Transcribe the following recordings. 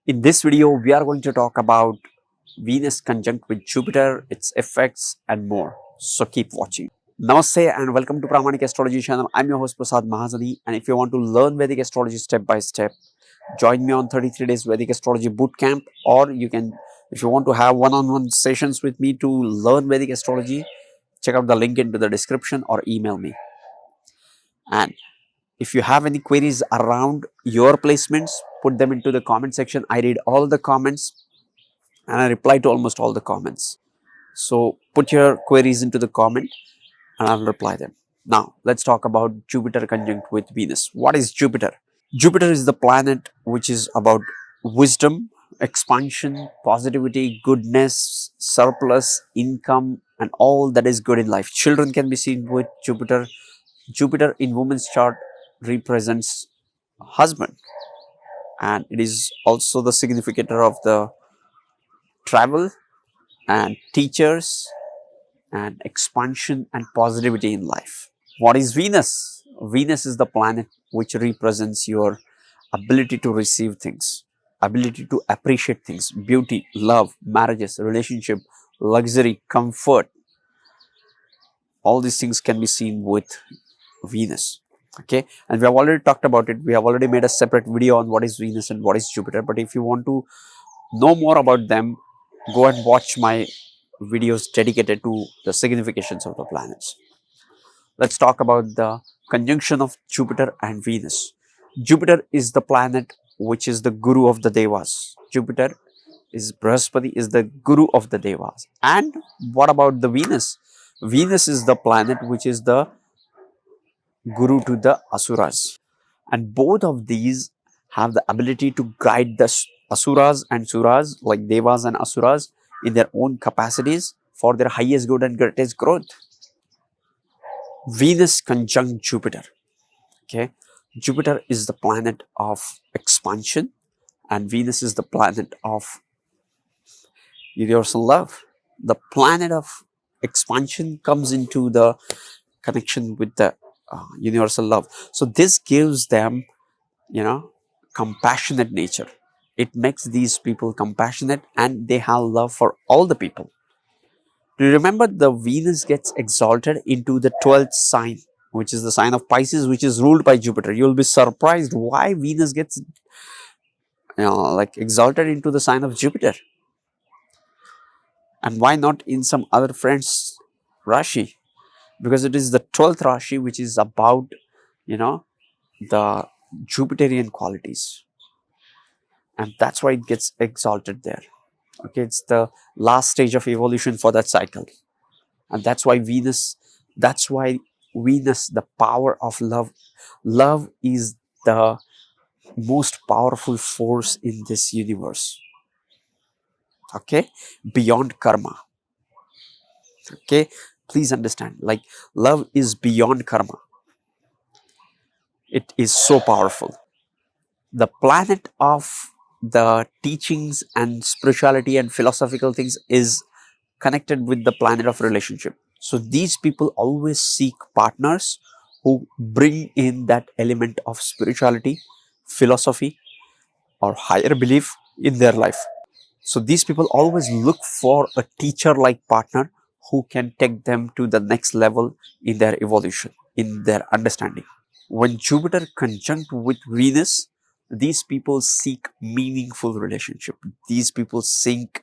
In this video, we are going to talk about Venus conjunct with Jupiter, its effects and more. So keep watching. Namaste and welcome to Pramanik Astrology channel. I'm your host Prasad Mahazani, and if you want to learn Vedic astrology step by step, join me on 33 days Vedic astrology bootcamp, or you can, if you want to have one-on-one sessions with me to learn Vedic astrology, check out the link into the description or email me. And if you have any queries around your placements, put them into the comment section. I read all the comments and I reply to almost all the comments. So put your queries into the comment and I'll reply them. Now let's talk about Jupiter conjunct with Venus. What is Jupiter? Jupiter is the planet which is about wisdom, expansion, positivity, goodness, surplus, income, and all that is good in life. Children can be seen with Jupiter. Jupiter in woman's chart represents husband, and it is also the significator of the travel and teachers and expansion and positivity in life. What is Venus? Venus is the planet which represents your ability to receive things, ability to appreciate things, beauty, love, marriages, relationship, luxury, comfort. All these things can be seen with Venus. Okay, and we have already talked about it. We have already made a separate video on what is Venus and what is Jupiter. But if you want to know more about them, go and watch my videos dedicated to the significations of the planets. Let's talk about the conjunction of Jupiter and Venus. Jupiter is the planet which is the guru of the Devas. Jupiter is Brihaspati, is the guru of the Devas. And what about the Venus? Venus is the planet which is the guru to the Asuras. And both of these have the ability to guide the Asuras and Suras, like Devas and Asuras, in their own capacities for their highest good and greatest growth. Venus conjunct Jupiter. Okay, Jupiter is the planet of expansion, and Venus is the planet of universal love. The planet of expansion comes into the connection with the universal love. So this gives them, compassionate nature. It makes these people compassionate and they have love for all the people. Do you remember the Venus gets exalted into the 12th sign, which is the sign of Pisces, which is ruled by Jupiter? You'll be surprised why Venus gets exalted into the sign of Jupiter, and why not in some other friend's Rashi? Because it is the 12th Rashi which is about, the Jupiterian qualities, and that's why it gets exalted there. Okay, it's the last stage of evolution for that cycle, and that's why Venus, the power of love is the most powerful force in this universe. Okay, beyond karma. Okay, please understand, like, love is beyond karma. It is so powerful. The planet of the teachings and spirituality and philosophical things is connected with the planet of relationship. So these people always seek partners who bring in that element of spirituality, philosophy, or higher belief in their life. So these people always look for a teacher like partner who can take them to the next level in their evolution, in their understanding. When Jupiter conjunct with Venus, these people seek meaningful relationship. These people seek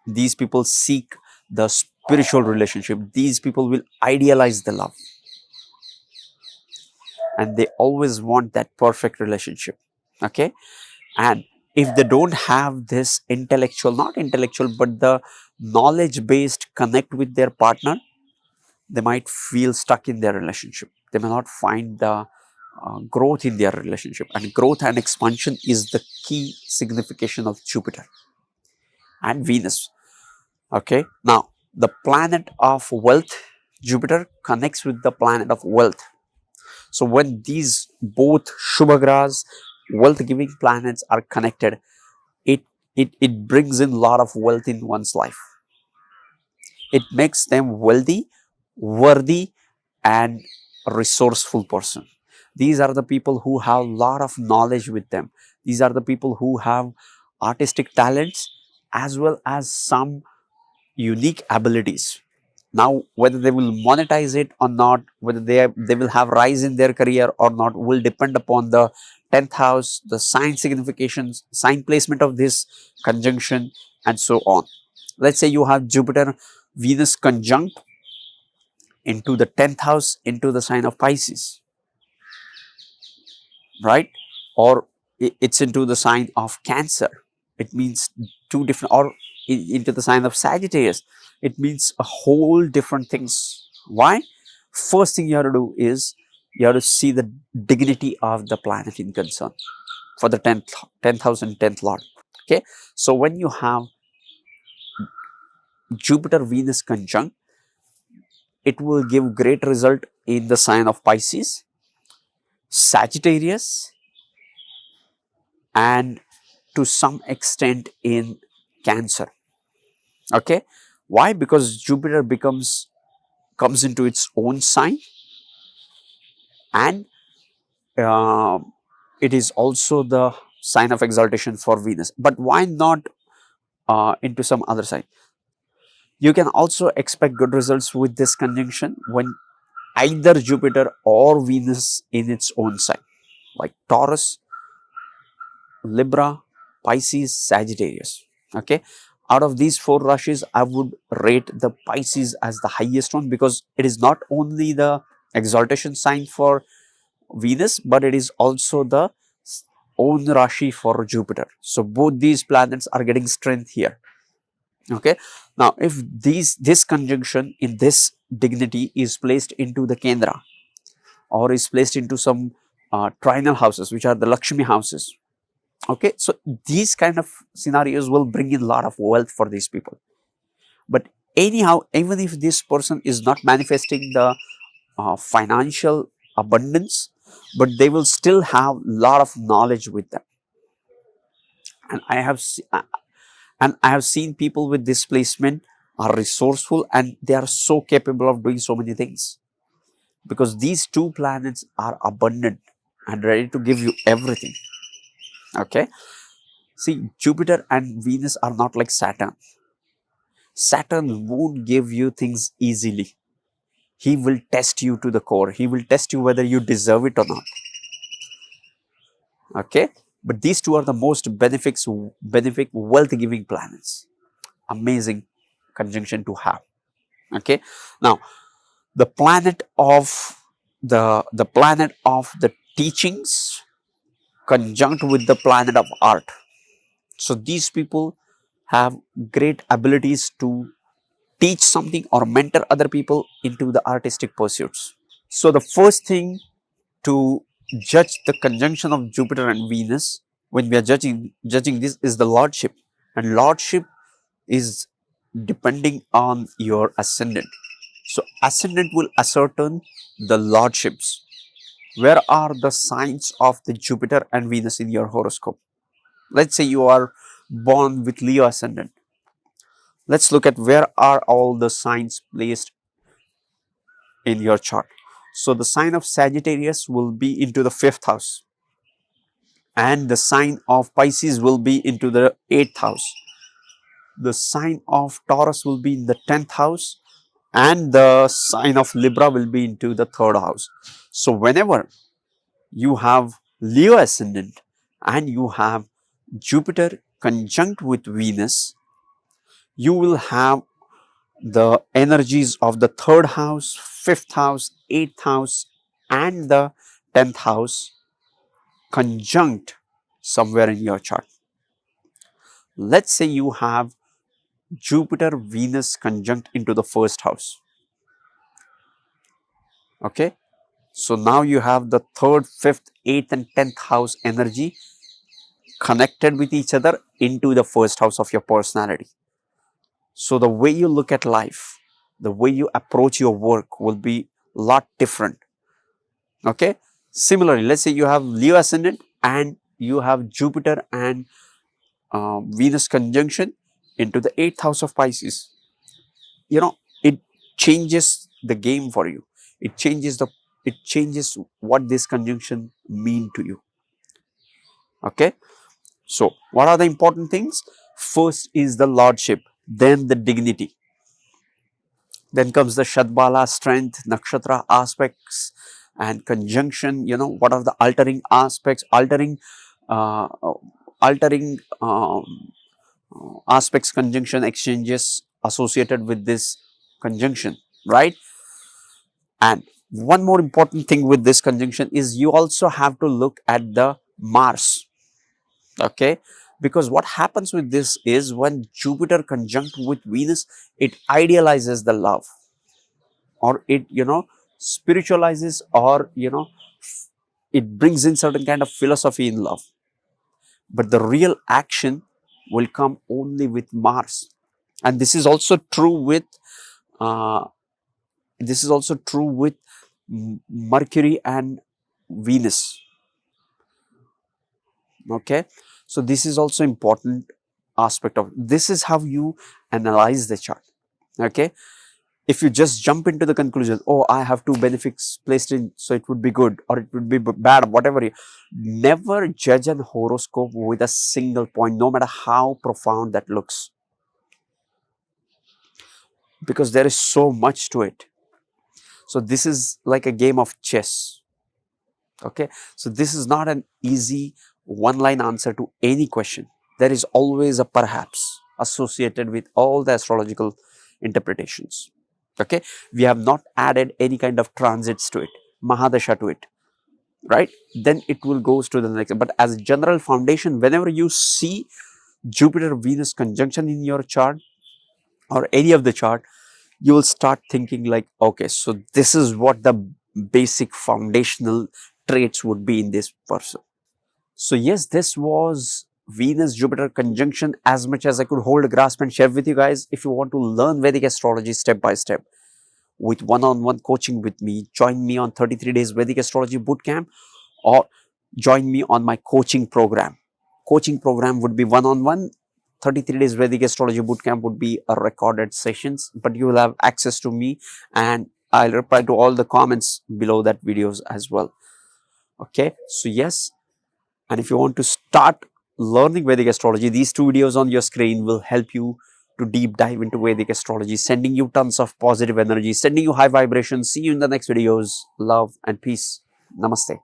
the spiritual relationship. These people will idealize the love, and they always want that perfect relationship. Okay, and if they don't have this not intellectual, but the knowledge based connect with their partner, they might feel stuck in their relationship. They may not find the growth in their relationship, and growth and expansion is the key signification of Jupiter and Venus. Okay, now the planet of wealth, Jupiter connects with the planet of wealth. So when these both Shubhagrahas, wealth giving planets, are connected, it brings in a lot of wealth in one's life. It makes them wealthy, worthy, and a resourceful person. These are the people who have a lot of knowledge with them. These are the people who have artistic talents as well as some unique abilities. Now, whether they will monetize it or not, whether they will have rise in their career or not, will depend upon the 10th house, the sign significations, sign placement of this conjunction, and so on. Let's say you have Jupiter Venus conjunct into the 10th house into the sign of Pisces, right? Or it's into the sign of Cancer. It means two different, or into the sign of Sagittarius. It means a whole different things. Why? First thing you have to do is you have to see the dignity of the planet in concern for the 10th house and 10th lord. Okay, so when you have Jupiter Venus conjunct, it will give great result in the sign of Pisces, Sagittarius, and to some extent in Cancer. Okay, why? Because Jupiter comes into its own sign, and it is also the sign of exaltation for Venus. But why not into some other sign? You can also expect good results with this conjunction when either Jupiter or Venus in its own sign, like Taurus, Libra, Pisces, Sagittarius. Okay, out of these four rashes, I would rate the Pisces as the highest one, because it is not only the exaltation sign for Venus, but it is also the own rashi for Jupiter. So both these planets are getting strength here. Okay, now if this conjunction in this dignity is placed into the Kendra, or is placed into some trinal houses, which are the Lakshmi houses. Okay, so these kind of scenarios will bring in a lot of wealth for these people. But anyhow, even if this person is not manifesting the financial abundance, but they will still have a lot of knowledge with them. And I have seen people with this placement are resourceful, and they are so capable of doing so many things, because these two planets are abundant and ready to give you everything. Okay, see, Jupiter and Venus are not like Saturn. Saturn won't give you things easily. He will test you to the core. He will test you whether you deserve it or not. Okay, but these two are the most benefic wealth giving planets. Amazing conjunction to have. Okay, now the planet of the planet of the teachings conjunct with the planet of art. So these people have great abilities to teach something or mentor other people into the artistic pursuits. So the first thing to judge the conjunction of Jupiter and Venus, when we are judging this, is the lordship, and lordship is depending on your ascendant. So ascendant will ascertain the lordships. Where are the signs of the Jupiter and Venus in your horoscope? Let's say you are born with Leo ascendant. Let's look at where are all the signs placed in your chart. So the sign of Sagittarius will be into the 5th house, and the sign of Pisces will be into the 8th house. The sign of Taurus will be in the 10th house, and the sign of Libra will be into the 3rd house. So whenever you have Leo ascendant and you have Jupiter conjunct with Venus, you will have the energies of the 3rd house, 5th house, 8th house, and the 10th house conjunct somewhere in your chart. Let's say you have Jupiter Venus conjunct into the 1st house. Okay, so now you have the 3rd, 5th, 8th, and 10th house energy connected with each other into the 1st house of your personality. So the way you look at life, the way you approach your work will be a lot different. Okay, similarly, let's say you have Leo ascendant and you have Jupiter and Venus conjunction into the 8th house of Pisces. You know, it changes the game for you. It changes what this conjunction mean to you. Okay, So what are the important things? First is the lordship, then the dignity, then comes the Shadbala, strength, nakshatra aspects and conjunction. What are the altering aspects, uh, altering aspects, conjunction, exchanges associated with this conjunction, right? And one more important thing with this conjunction is you also have to look at the Mars, okay? Because what happens with this is when Jupiter conjunct with Venus, it idealizes the love, or it spiritualizes, or it brings in certain kind of philosophy in love, but the real action will come only with Mars. And this is also true with uh, Mercury and Venus, okay? So this is also important aspect of this. Is how you analyze the chart, okay? If you just jump into the conclusion, oh, I have two benefics placed in, so it would be good or it would be bad, whatever. Never judge an horoscope with a single point, no matter how profound that looks, because there is so much to it. So this is like a game of chess, okay? So this is not an easy one-line answer to any question. There is always a perhaps associated with all the astrological interpretations, okay? We have not added any kind of transits to it, mahadasha to it, right? Then it will goes to the next. But as a general foundation, whenever you see Jupiter Venus conjunction in your chart or any of the chart, you will start thinking like, okay, so this is what the basic foundational traits would be in this person. So yes, this was Venus Jupiter conjunction, as much as I could hold a grasp and share with you guys. If you want to learn Vedic astrology step by step with one-on-one coaching with me, join me on 33 days Vedic astrology bootcamp, or join me on my coaching program. Coaching program would be one-on-one. 33 days Vedic astrology bootcamp would be a recorded sessions, but you will have access to me and I'll reply to all the comments below that videos as well. Okay, so yes, and if you want to start learning Vedic astrology, these two videos on your screen will help you to deep dive into Vedic astrology, sending you tons of positive energy, sending you high vibrations. See you in the next videos. Love and peace. Namaste.